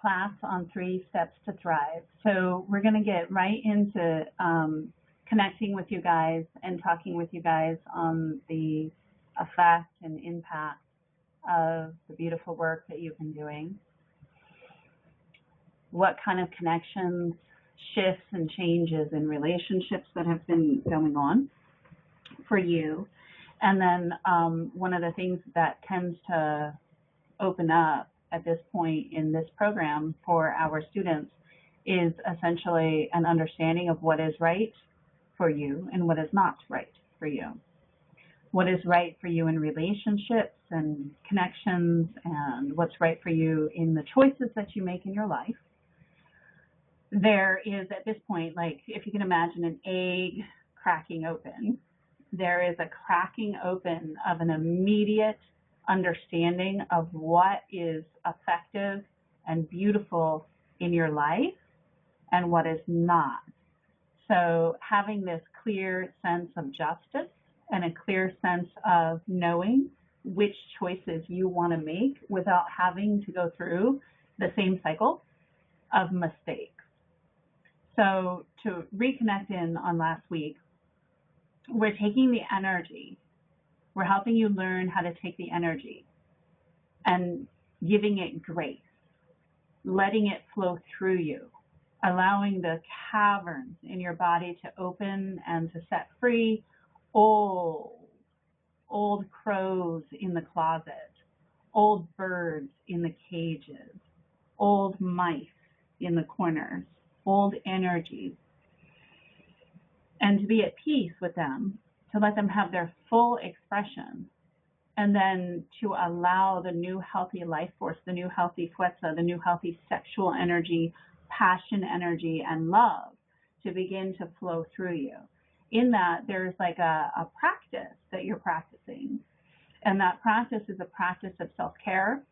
class on 3 steps to thrive. So we're going to get right into connecting with you guys and talking with you guys on the effect and impact of the beautiful work that you've been doing. What kind of connections, shifts, and changes in relationships that have been going on for you. And then one of the things that tends to open up at this point in this program for our students is essentially an understanding of what is right for you and what is not right for you. What is right for you in relationships and connections, and what's right for you in the choices that you make in your life. There is, at this point, like if you can imagine an egg cracking open, there is a cracking open of an immediate understanding of what is effective and beautiful in your life and what is not. So having this clear sense of justice and a clear sense of knowing which choices you want to make without having to go through the same cycle of mistakes. So to reconnect in on last week, we're taking the energy. We're helping you learn how to take the energy and giving it grace, letting it flow through you, allowing the caverns in your body to open and to set free old crows in the closet, old birds in the cages, old mice in the corners, old energies, and to be at peace with them, to let them have their full expression, and then to allow the new healthy life force, the new healthy fuerza, the new healthy sexual energy, passion energy, and love to begin to flow through you. In that, there's like a practice that you're practicing, and that practice is a practice of self-care,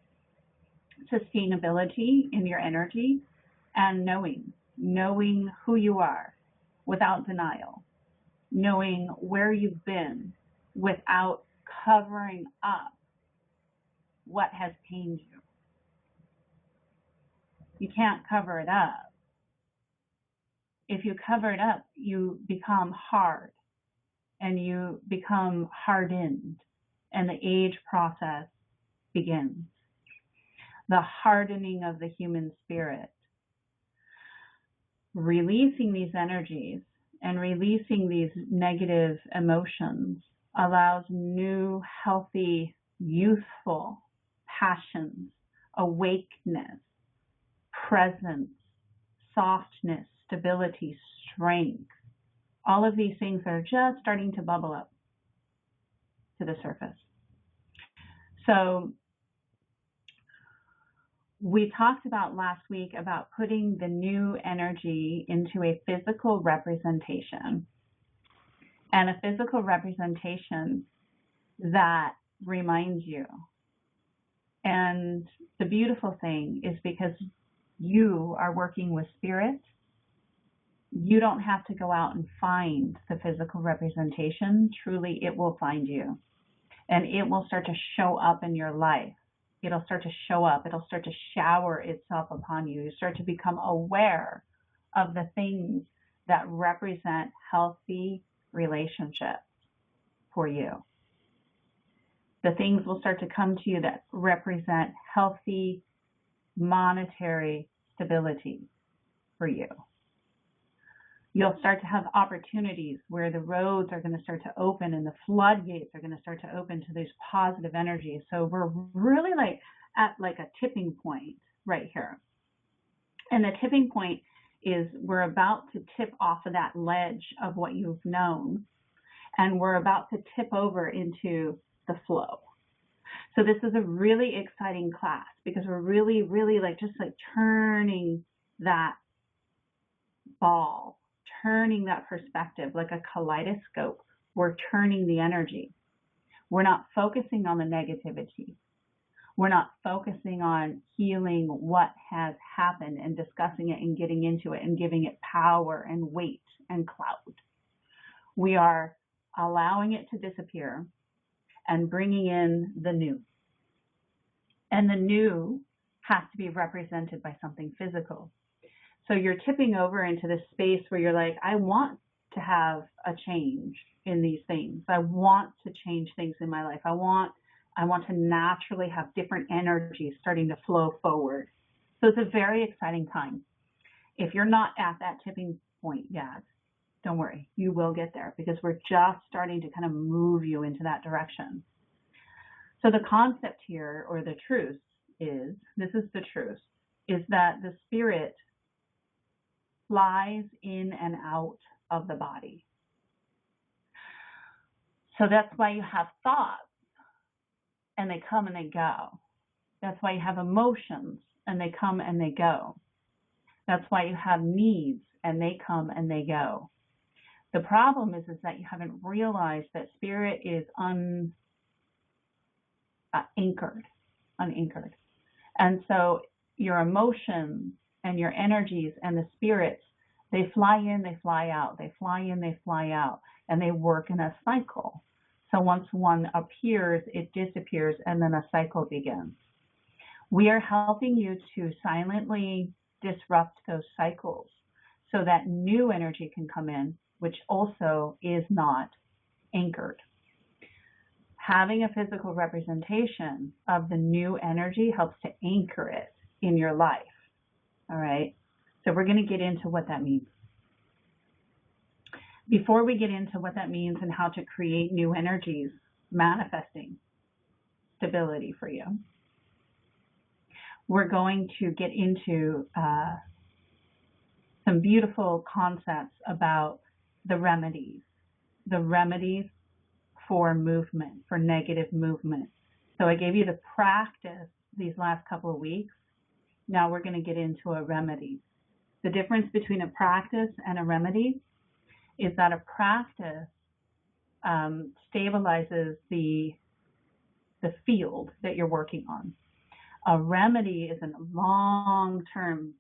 sustainability in your energy, and knowing who you are without denial, knowing where you've been without covering up what has pained you. You can't cover it up. If you cover it up, you become hard and you become hardened, and the age process begins. The hardening of the human spirit. Releasing these energies and releasing these negative emotions allows new, healthy, youthful passions, awakeness, presence, softness, stability, strength. All of these things are just starting to bubble up to the surface. So we talked about last week about putting the new energy into a physical representation, and a physical representation that reminds you. And the beautiful thing is, because you are working with spirit, you don't have to go out and find the physical representation. Truly, it will find you, and it will start to show up in your life. It'll start to show up. It'll start to shower itself upon you. You start to become aware of the things that represent healthy relationships for you. The things will start to come to you that represent healthy monetary stability for you. You'll start to have opportunities where the roads are going to start to open and the floodgates are going to start to open to these positive energies. So we're really at a tipping point right here. And the tipping point is we're about to tip off of that ledge of what you've known, and we're about to tip over into the flow. So this is a really exciting class, because we're really just turning that ball, turning that perspective like a kaleidoscope. We're turning the energy. We're not focusing on the negativity. We're not focusing on healing what has happened and discussing it and getting into it and giving it power and weight and clout. We are allowing it to disappear and bringing in the new. And the new has to be represented by something physical. So you're tipping over into this space where you're like, I want to have a change in these things. I want to change things in my life. I want to naturally have different energies starting to flow forward. So it's a very exciting time. If you're not at that tipping point yet, don't worry, you will get there, because we're just starting to kind of move you into that direction. So the concept here, or the truth is, this is the truth, is that the spirit flies in and out of the body. So that's why you have thoughts and they come and they go. That's why you have emotions and they come and they go. That's why you have needs and they come and they go. The problem is that you haven't realized that spirit is unanchored. And so your emotions and your energies and the spirits, they fly in, they fly out, they fly in, they fly out, and they work in a cycle. So once one appears, it disappears, and then a cycle begins. We are helping you to silently disrupt those cycles so that new energy can come in, which also is not anchored. Having a physical representation of the new energy helps to anchor it in your life. All right, so we're going to get into what that means. Before we get into what that means and how to create new energies, manifesting stability for you, we're going to get into some beautiful concepts about the remedies for movement, for negative movement. So I gave you the practice these last couple of weeks. Now we're going to get into a remedy. The difference between a practice and a remedy is that a practice stabilizes the field that you're working on. A remedy is a long-term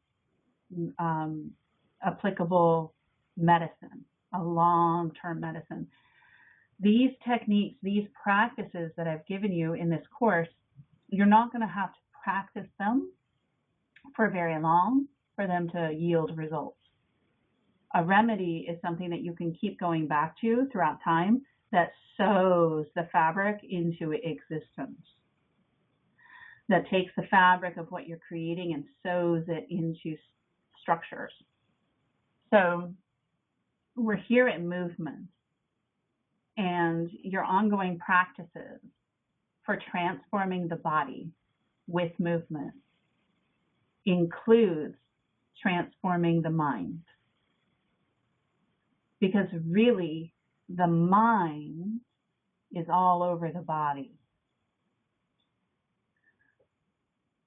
applicable medicine, a long-term medicine. These techniques, these practices that I've given you in this course, you're not going to have to practice them for very long for them to yield results. A remedy is something that you can keep going back to throughout time that sews the fabric into existence, that takes the fabric of what you're creating and sews it into structures. So we're here at movement, and your ongoing practices for transforming the body with movement includes transforming the mind. Because really, the mind is all over the body.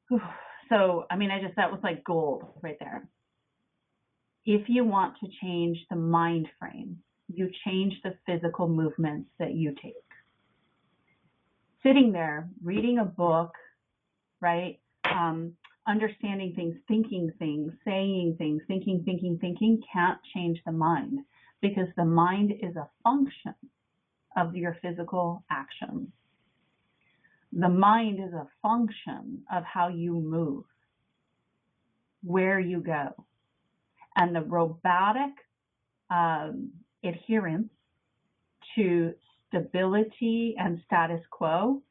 So, that was like gold right there. If you want to change the mind frame, you change the physical movements that you take. Sitting there, reading a book, right? Understanding things, thinking things, saying things, thinking can't change the mind, because the mind is a function of your physical actions. The mind is a function of how you move, where you go. And the robotic adherence to stability and status quo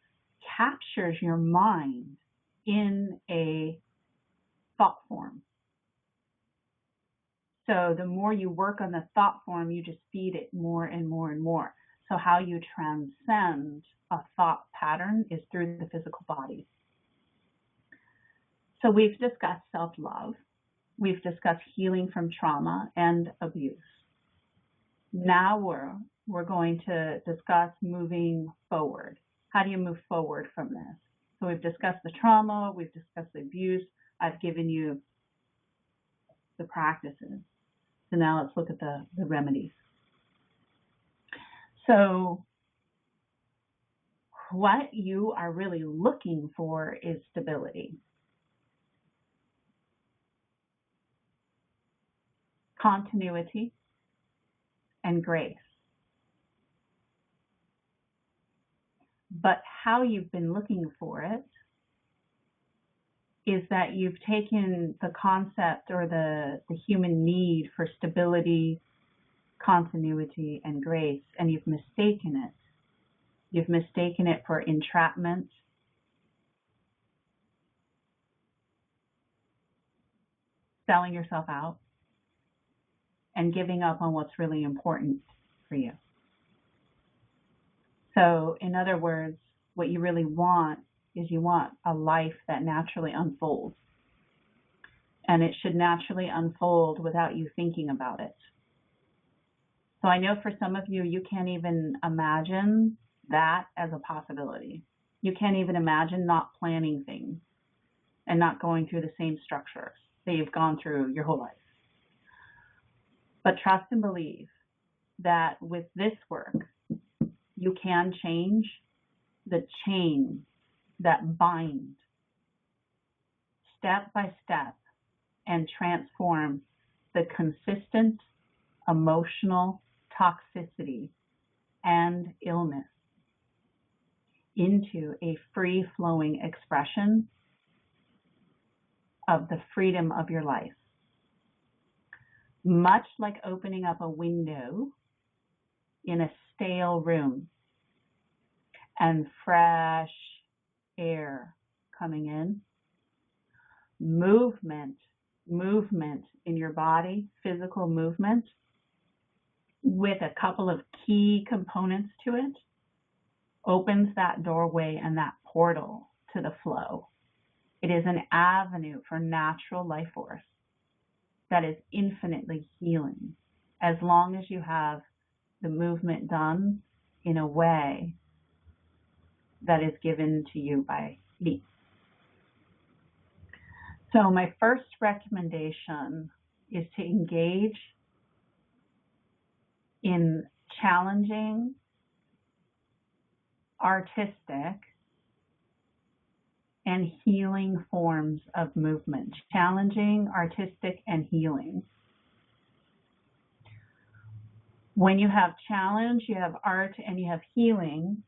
captures your mind in a thought form. So the more you work on the thought form, you just feed it more and more and more. So how you transcend a thought pattern is through the physical body. So we've discussed self-love. We've discussed healing from trauma and abuse. Now we're going to discuss moving forward. How do you move forward from this? So we've discussed the trauma, we've discussed the abuse. I've given you the practices. So now let's look at the remedies. So what you are really looking for is stability. Continuity and grace. But how you've been looking for it is that you've taken the concept or the human need for stability, continuity, and grace, and you've mistaken it. You've mistaken it for entrapment, selling yourself out, and giving up on what's really important for you. So, in other words, what you really want is you want a life that naturally unfolds. And it should naturally unfold without you thinking about it. So I know for some of you, you can't even imagine that as a possibility. You can't even imagine not planning things and not going through the same structures that you've gone through your whole life. But trust and believe that with this work, you can change the chains that bind step by step and transform the consistent emotional toxicity and illness into a free-flowing expression of the freedom of your life. Much like opening up a window in a stale room and fresh air coming in, movement in your body, physical movement, with a couple of key components to it, opens that doorway and that portal to the flow. It is an avenue for natural life force that is infinitely healing, as long as you have the movement done in a way that is given to you by me. So my first recommendation is to engage in challenging, artistic, and healing forms of movement. Challenging, artistic, and healing. When you have challenge, you have art, and you have healing,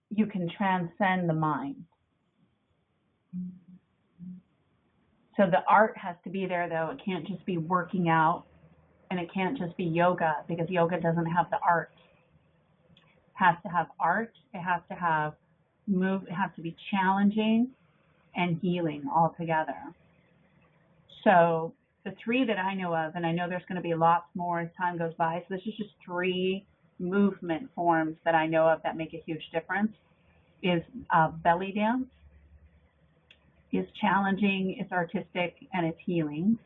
you can transcend the mind. So the art has to be there, though. It can't just be working out, and it can't just be yoga, because yoga doesn't have the art. It has to have art. It has to have it has to be challenging and healing all together. So the three that I know of, and I know there's going to be lots more as time goes by, so this is just three movement forms that I know of that make a huge difference, is belly dance, is challenging, it's artistic, and it's healing.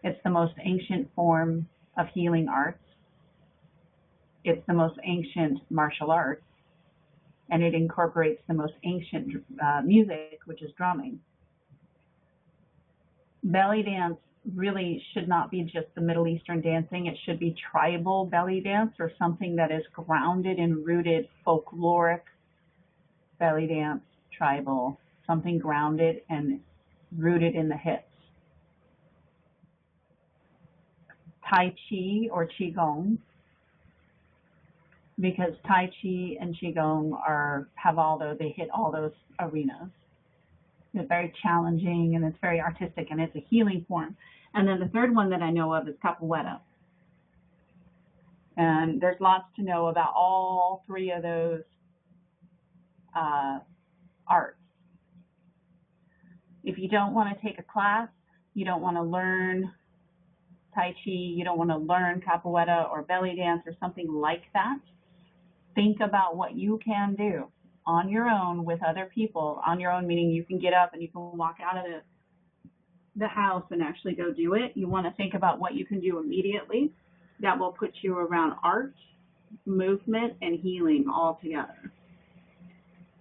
It's the most ancient form of healing arts. It's the most ancient martial arts, and it incorporates the most ancient music, which is drumming. Belly dance really should not be just the Middle Eastern dancing. It should be tribal belly dance, or something that is grounded and rooted, folkloric belly dance, tribal, something grounded and rooted in the hips. Tai Chi or Qigong, because Tai Chi and Qigong they hit all those arenas. It's very challenging, and it's very artistic, and it's a healing form. And then the third one that I know of is capoeira. And there's lots to know about all three of those arts. If you don't want to take a class, you don't want to learn Tai Chi, you don't want to learn capoeira or belly dance or something like that, think about what you can do on your own with other people. On your own meaning you can get up and you can walk out of the house and actually go do it. You want to think about what you can do immediately that will put you around art, movement, and healing all together.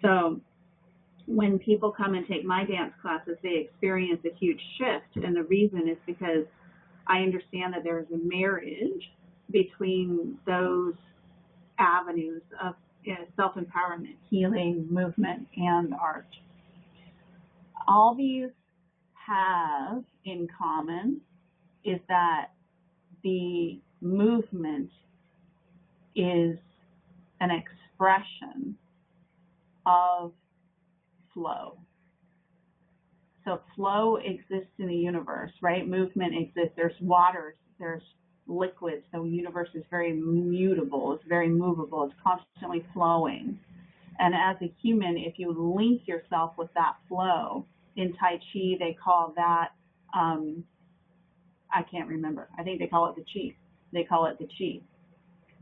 So when people come and take my dance classes, they experience a huge shift, and the reason is because I understand that there is a marriage between those avenues of self-empowerment, healing, movement, and art. All these have in common is that the movement is an expression of flow. So flow exists in the universe, right? Movement exists. There's waters, there's liquids. The universe is very mutable. It's very movable. It's constantly flowing. And as a human, if you link yourself with that flow, in Tai Chi, they call that, I can't remember. I think they call it the chi. They call it the chi,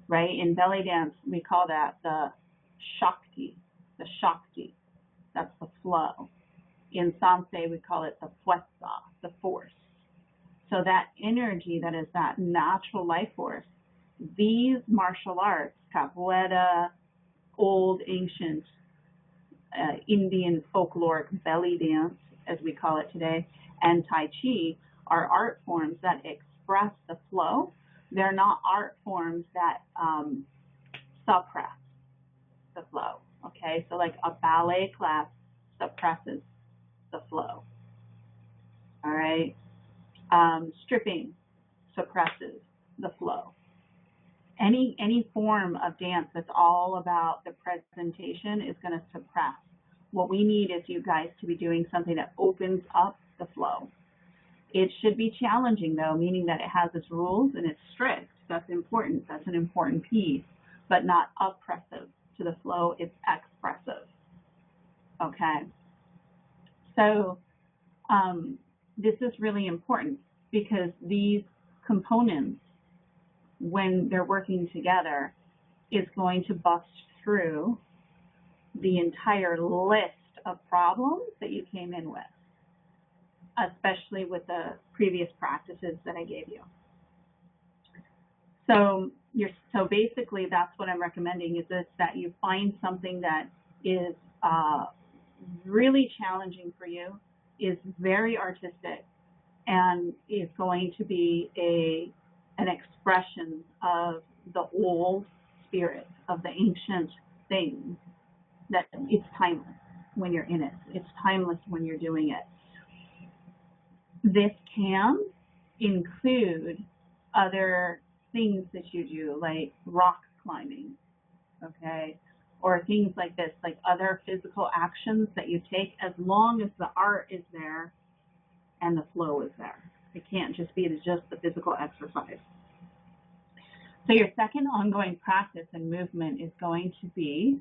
right? In belly dance, we call that the Shakti, the Shakti. That's the flow. In Sanse, we call it the fuerza, the force. So that energy that is that natural life force, these martial arts, capoeira, old, ancient Indian folkloric belly dance, as we call it today, and Tai Chi are art forms that express the flow. They're not art forms that suppress the flow, okay? So like a ballet class suppresses the flow, all right? Stripping suppresses the flow. Any form of dance that's all about the presentation is going to suppress. What we need is you guys to be doing something that opens up the flow. It should be challenging, though, meaning that it has its rules and it's strict. That's important. That's an important piece, but not oppressive to the flow. It's expressive. Okay. So this is really important because these components, when they're working together, is going to bust through the entire list of problems that you came in with, especially with the previous practices that I gave you. So basically that's what I'm recommending, is that you find something that is really challenging for you, is very artistic, and is going to be an expression of the old spirit, of the ancient things, that it's timeless when you're in it. It's timeless when you're doing it. This can include other things that you do, like rock climbing, okay? Or things like this, like other physical actions that you take, as long as the art is there and the flow is there. It can't just be just the physical exercise. So your second ongoing practice and movement is going to be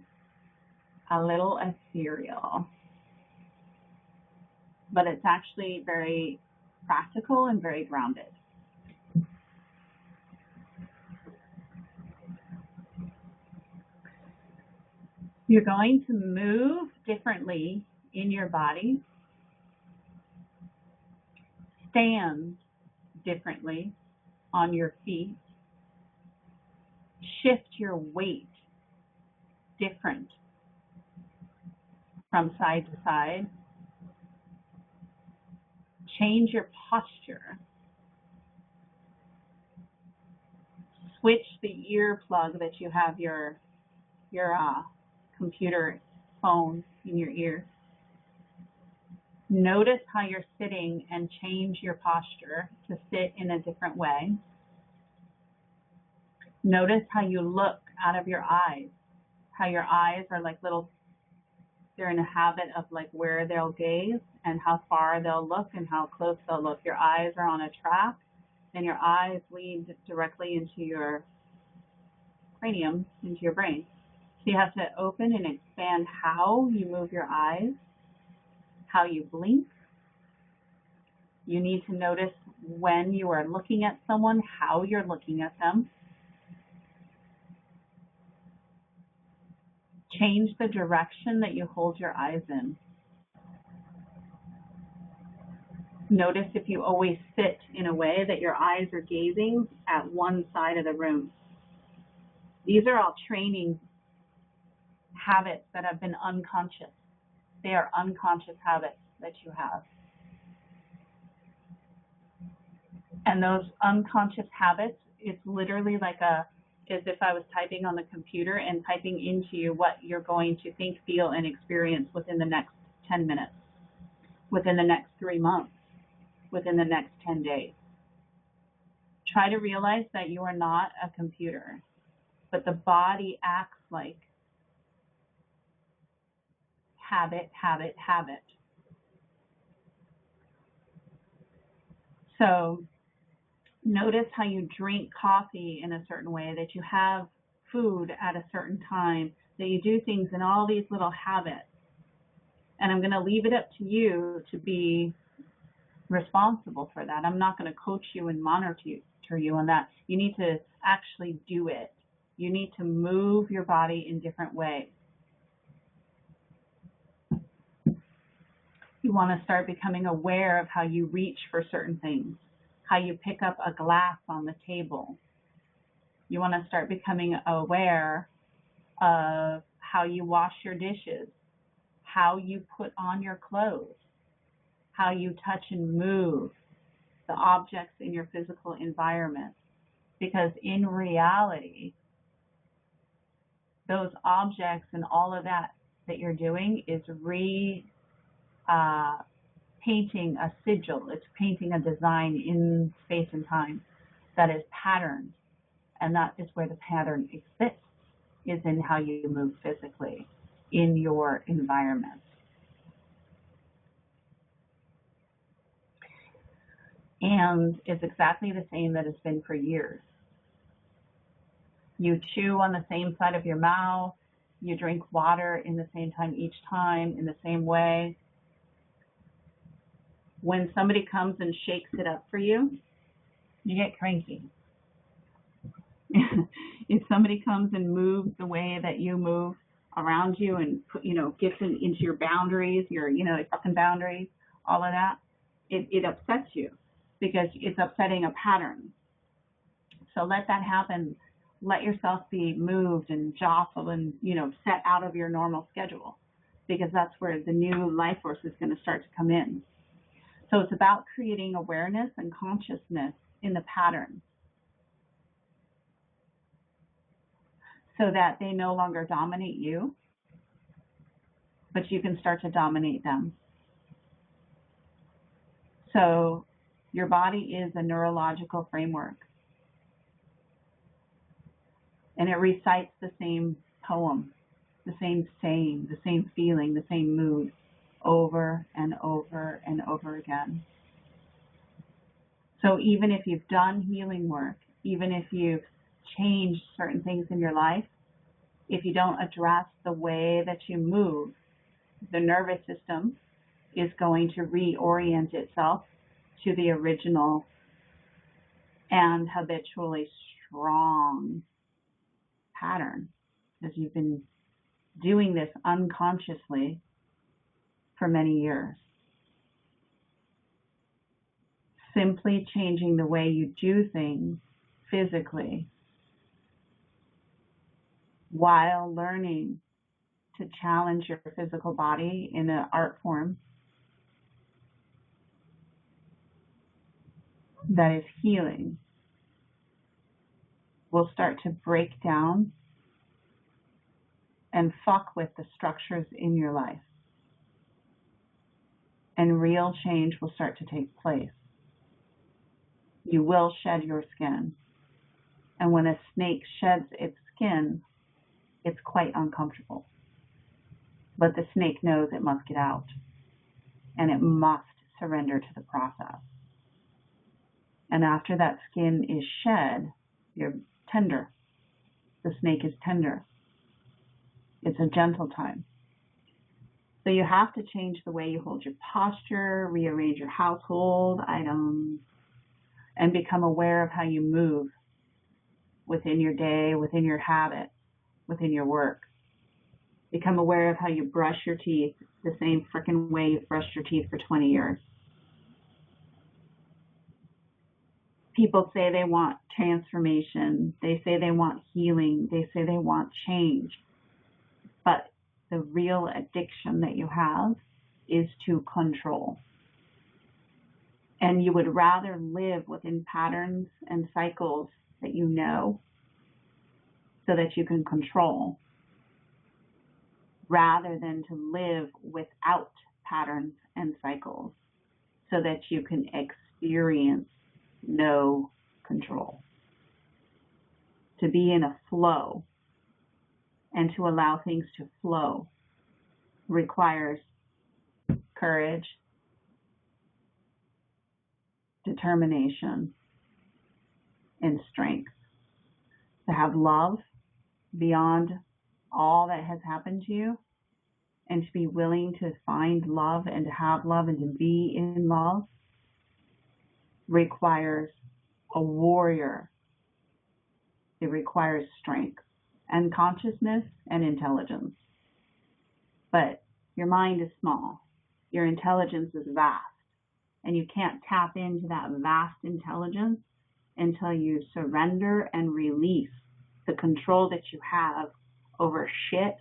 a little ethereal, but it's actually very practical and very grounded. You're going to move differently in your body, stand differently on your feet, shift your weight different from side to side, change your posture, switch the earplug that you have your computer phone in your ear. Notice how you're sitting and change your posture to sit in a different way. Notice how you look out of your eyes, how your eyes are like little, they're in a habit of like where they'll gaze and how far they'll look and how close they'll look. Your eyes are on a track and your eyes lead directly into your cranium, into your brain. So you have to open and expand how you move your eyes, how you blink. You need to notice when you are looking at someone, how you're looking at them. Change the direction that you hold your eyes in. Notice if you always sit in a way that your eyes are gazing at one side of the room. These are all training habits that have been unconscious. They are unconscious habits that you have. And those unconscious habits, it's literally like as if I was typing on the computer and typing into you what you're going to think, feel, and experience within the next 10 minutes, within the next 3 months, within the next 10 days. Try to realize that you are not a computer, but the body acts like habit, habit, habit. So notice how you drink coffee in a certain way, that you have food at a certain time, that you do things in all these little habits. And I'm going to leave it up to you to be responsible for that. I'm not going to coach you and monitor you on that. You need to actually do it. You need to move your body in different ways. You want to start becoming aware of how you reach for certain things, how you pick up a glass on the table. You want to start becoming aware of how you wash your dishes, how you put on your clothes, how you touch and move the objects in your physical environment. Because in reality, those objects and all of that you're doing is painting a sigil. It's painting a design in space and time that is patterned. And that is where the pattern exists, is in how you move physically in your environment. And it's exactly the same that it's been for years. You chew on the same side of your mouth. You drink water in the same time each time, in the same way. When somebody comes and shakes it up for you, you get cranky. If somebody comes and moves the way that you move around you and gets into your boundaries, your fucking boundaries, all of that, it upsets you because it's upsetting a pattern. So let that happen. Let yourself be moved and jostled and set out of your normal schedule, because that's where the new life force is going to start to come in. So it's about creating awareness and consciousness in the pattern, so that they no longer dominate you, but you can start to dominate them. So your body is a neurological framework, and it recites the same poem, the same saying, the same feeling, the same mood over and over and over again. So even if you've done healing work, even if you've changed certain things in your life, if you don't address the way that you move, the nervous system is going to reorient itself to the original and habitually strong pattern, because you've been doing this unconsciously for many years. Simply changing the way you do things physically while learning to challenge your physical body in an art form that is healing will start to break down and fuck with the structures in your life. And real change will start to take place. You will shed your skin. And when a snake sheds its skin, it's quite uncomfortable. But the snake knows it must get out, and it must surrender to the process. And after that skin is shed, you're tender. The snake is tender. It's a gentle time. So you have to change the way you hold your posture, rearrange your household items, and become aware of how you move within your day, within your habit, within your work. Become aware of how you brush your teeth the same frickin' way you've brushed your teeth for 20 years. People say they want transformation. They say they want healing. They say they want change. But the real addiction that you have is to control. And you would rather live within patterns and cycles that you know, so that you can control, rather than to live without patterns and cycles so that you can experience no control. To be in a flow and to allow things to flow requires courage, determination, and strength. To have love beyond all that has happened to you, and to be willing to find love and to have love and to be in love requires a warrior. It requires strength and consciousness and intelligence. But your mind is small. Your intelligence is vast. And you can't tap into that vast intelligence until you surrender and release the control that you have over shit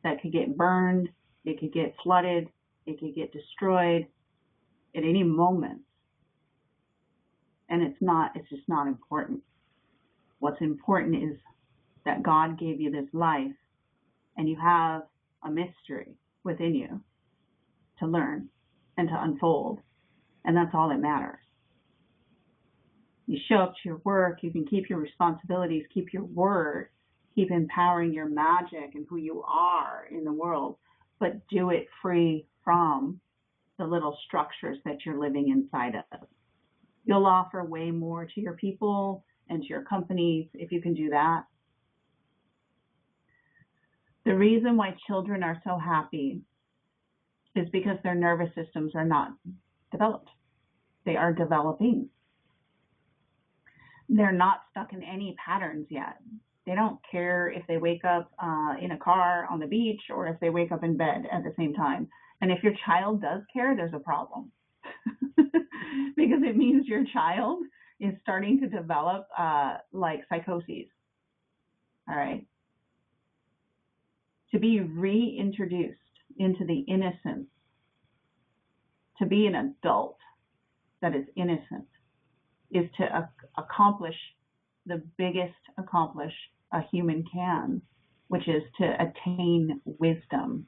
that could get burned, it could get flooded, it could get destroyed at any moment. And it's just not important. What's important is that God gave you this life and you have a mystery within you to learn and to unfold. And that's all that matters. You show up to your work, you can keep your responsibilities, keep your word, keep empowering your magic and who you are in the world, but do it free from the little structures that you're living inside of. You'll offer way more to your people and to your companies if you can do that. The reason why children are so happy is because their nervous systems are not developed. They are developing. They're not stuck in any patterns yet. They don't care if they wake up in a car on the beach or if they wake up in bed at the same time. And if your child does care, there's a problem. Because it means your child is starting to develop like psychoses. All right. To be reintroduced into the innocence, to be an adult that is innocent, is to accomplish the biggest accomplish a human can, which is to attain wisdom,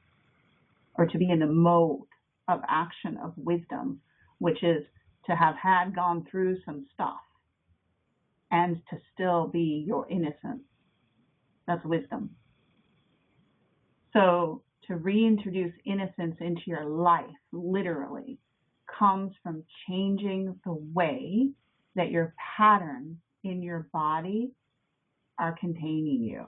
or to be in the mode of action of wisdom, which is to have gone through some stuff and to still be your innocence. That's wisdom. So to reintroduce innocence into your life, literally, comes from changing the way that your patterns in your body are containing you.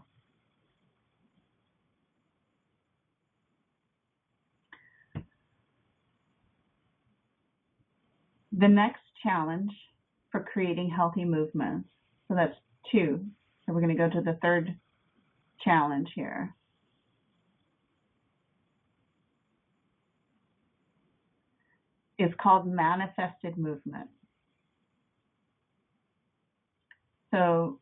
The next challenge for creating healthy movements, so that's 2. So we're going to go to the third challenge here. Is called manifested movement. So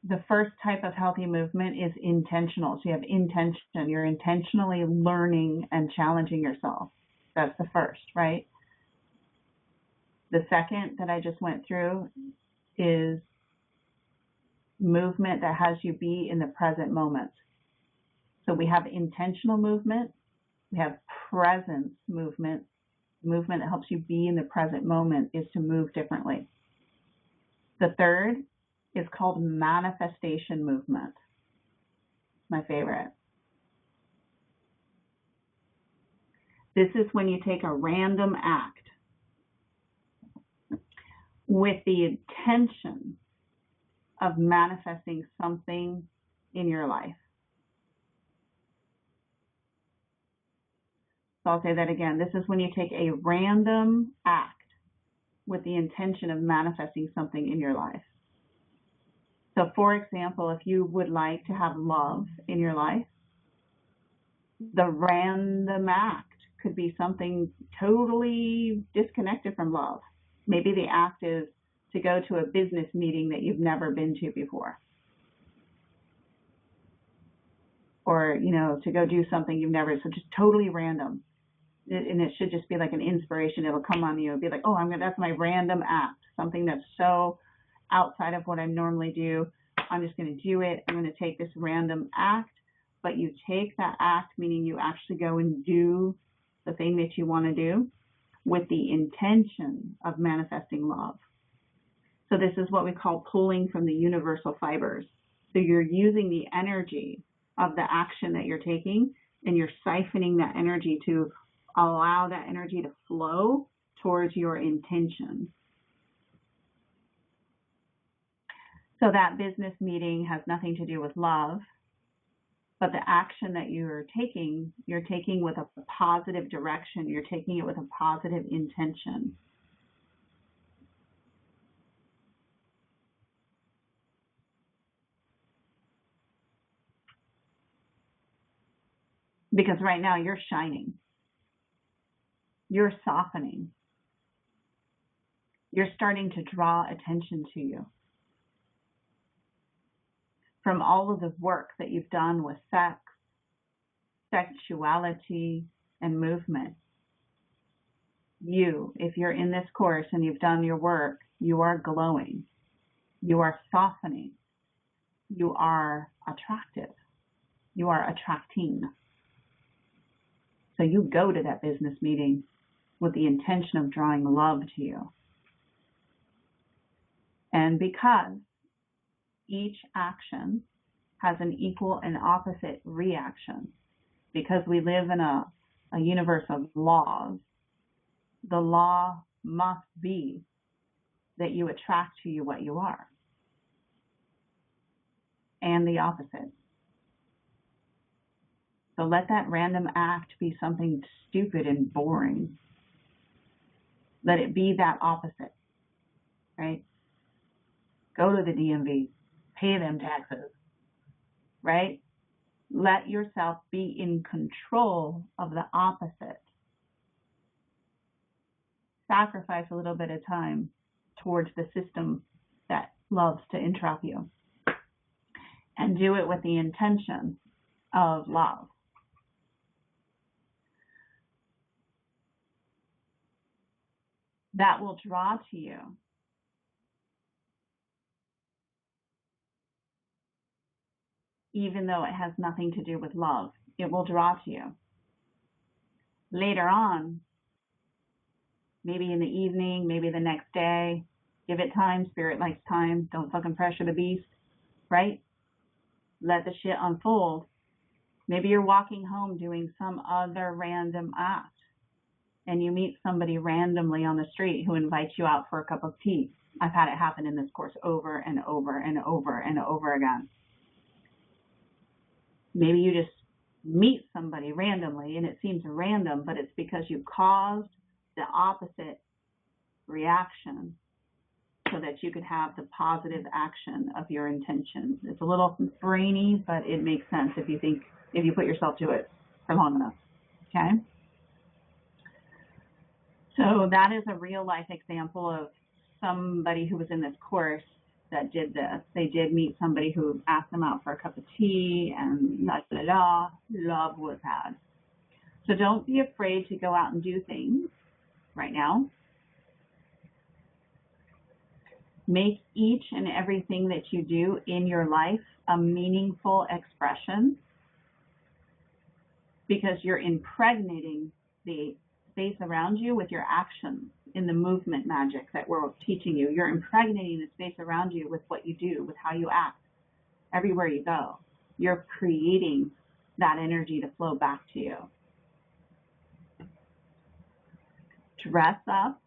the first type of healthy movement is intentional. So you have intention. You're intentionally learning and challenging yourself. That's the first, right? The second that I just went through is movement that has you be in the present moment. So we have intentional movement. We have presence movement. Movement that helps you be in the present moment is to move differently. The third is called manifestation movement. My favorite. This is when you take a random act with the intention of manifesting something in your life. So I'll say that again. This is when you take a random act with the intention of manifesting something in your life. So for example, if you would like to have love in your life, the random act could be something totally disconnected from love. Maybe the act is to go to a business meeting that you've never been to before. Or, to go do something you've never, so just totally random. And it should just be like an inspiration. It'll come on you. It'll be like, oh, that's my random act. Something that's so outside of what I normally do. I'm just going to do it. I'm going to take this random act. But you take that act, meaning you actually go and do the thing that you want to do with the intention of manifesting love. So this is what we call pulling from the universal fibers. So you're using the energy of the action that you're taking and you're siphoning that energy to allow that energy to flow towards your intention. So that business meeting has nothing to do with love, but the action that you're taking with a positive direction. You're taking it with a positive intention. Because right now you're shining. You're softening. You're starting to draw attention to you. From all of the work that you've done with sex, sexuality, and movement. You, if you're in this course and you've done your work, you are glowing. You are softening. You are attractive. You are attracting. So you go to that business meeting with the intention of drawing love to you. And because each action has an equal and opposite reaction, because we live in a universe of laws, the law must be that you attract to you what you are, and the opposite. So let that random act be something stupid and boring. Let it be that opposite, right? Go to the DMV, pay them taxes, right? Let yourself be in control of the opposite. Sacrifice a little bit of time towards the system that loves to entrap you. And do it with the intention of love. That will draw to you even though it has nothing to do with love. It will draw to you. Later on, maybe in the evening, maybe the next day, give it time. Spirit likes time. Don't fucking pressure the beast, right? Let the shit unfold. Maybe you're walking home doing some other random act, and you meet somebody randomly on the street who invites you out for a cup of tea. I've had it happen in this course over and over and over and over again. Maybe you just meet somebody randomly, and it seems random, but it's because you caused the opposite reaction so that you could have the positive action of your intention. It's a little brainy, but it makes sense if you put yourself to it for long enough. Okay? So that is a real life example of somebody who was in this course that did this. They did meet somebody who asked them out for a cup of tea, and love was had. So don't be afraid to go out and do things right now. Make each and everything that you do in your life a meaningful expression, because you're impregnating the space around you with your actions in the movement magic that we're teaching you. You're impregnating the space around you with what you do, with how you act, everywhere you go. You're creating that energy to flow back to you. Dress up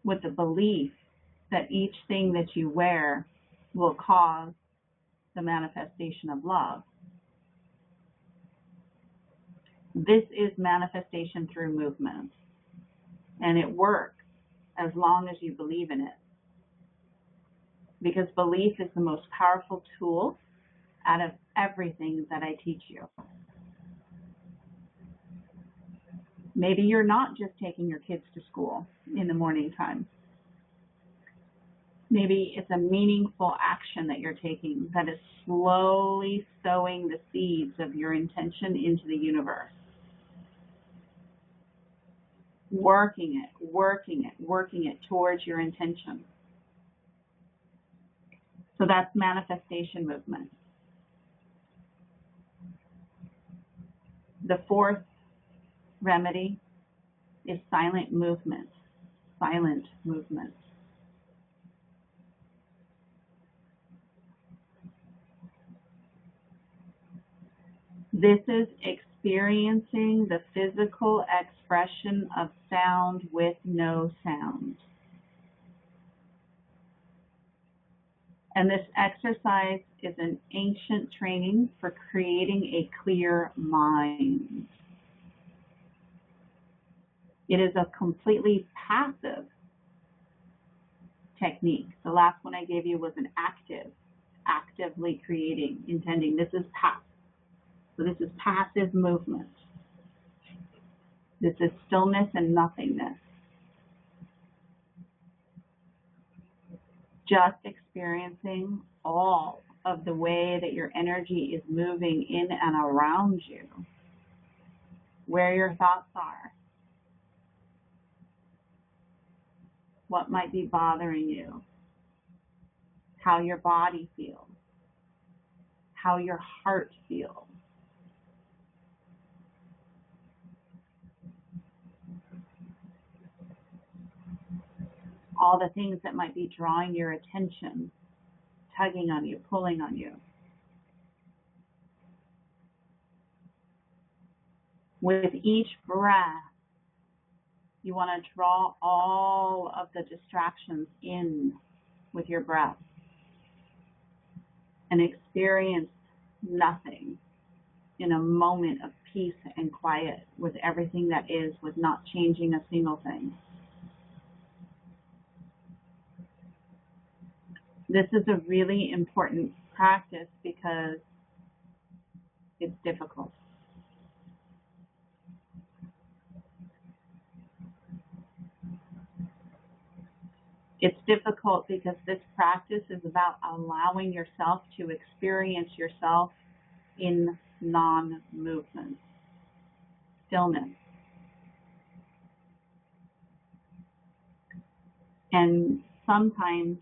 with the belief that each thing that you wear will cause the manifestation of love. This is manifestation through movement, and it works as long as you believe in it, because belief is the most powerful tool out of everything that I teach you. Maybe you're not just taking your kids to school in the morning time. Maybe it's a meaningful action that you're taking that is slowly sowing the seeds of your intention into the universe. Working it towards your intention. So that's manifestation movement. The fourth remedy is silent movement. Silent movement. This is experiencing the physical expression of sound with no sound. And this exercise is an ancient training for creating a clear mind. It is a completely passive technique. The last one I gave you was an actively creating, intending. This is passive. So this is passive movement. This is stillness and nothingness. Just experiencing all of the way that your energy is moving in and around you, where your thoughts are, what might be bothering you, how your body feels, how your heart feels. All the things that might be drawing your attention, tugging on you, pulling on you. With each breath, you want to draw all of the distractions in with your breath and experience nothing in a moment of peace and quiet with everything that is, with not changing a single thing. This is a really important practice because it's difficult. It's difficult because this practice is about allowing yourself to experience yourself in non-movement, stillness. And sometimes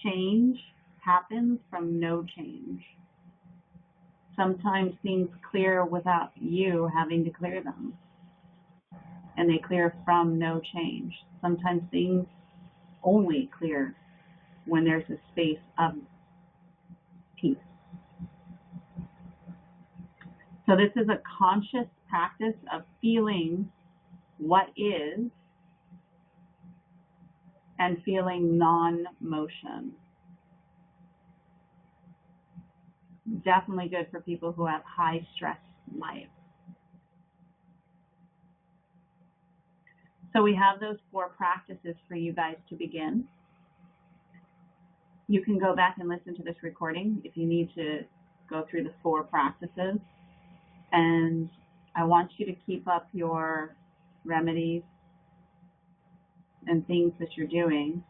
change happens from no change. Sometimes things clear without you having to clear them, and they clear from no change. Sometimes things only clear when there's a space of peace. So this is a conscious practice of feeling what is and feeling non-motion. Definitely good for people who have high stress lives. So we have those 4 practices for you guys to begin. You can go back and listen to this recording if you need to go through the 4 practices. And I want you to keep up your remedies and things that you're doing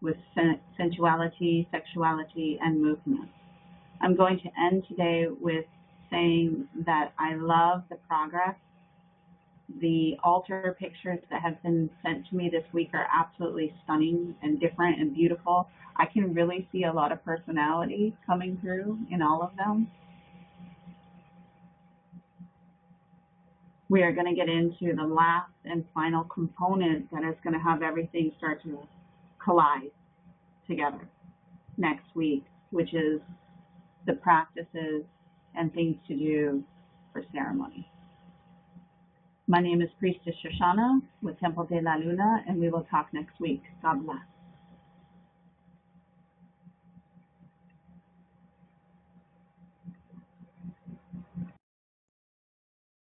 with sensuality, sexuality, and movement. I'm going to end today with saying that I love the progress. The altar pictures that have been sent to me this week are absolutely stunning and different and beautiful. I can really see a lot of personality coming through in all of them. We are going to get into the last and final component that is going to have everything start to collide together next week, which is the practices and things to do for ceremony. My name is Priestess Shoshana with Temple de la Luna, and we will talk next week. God bless.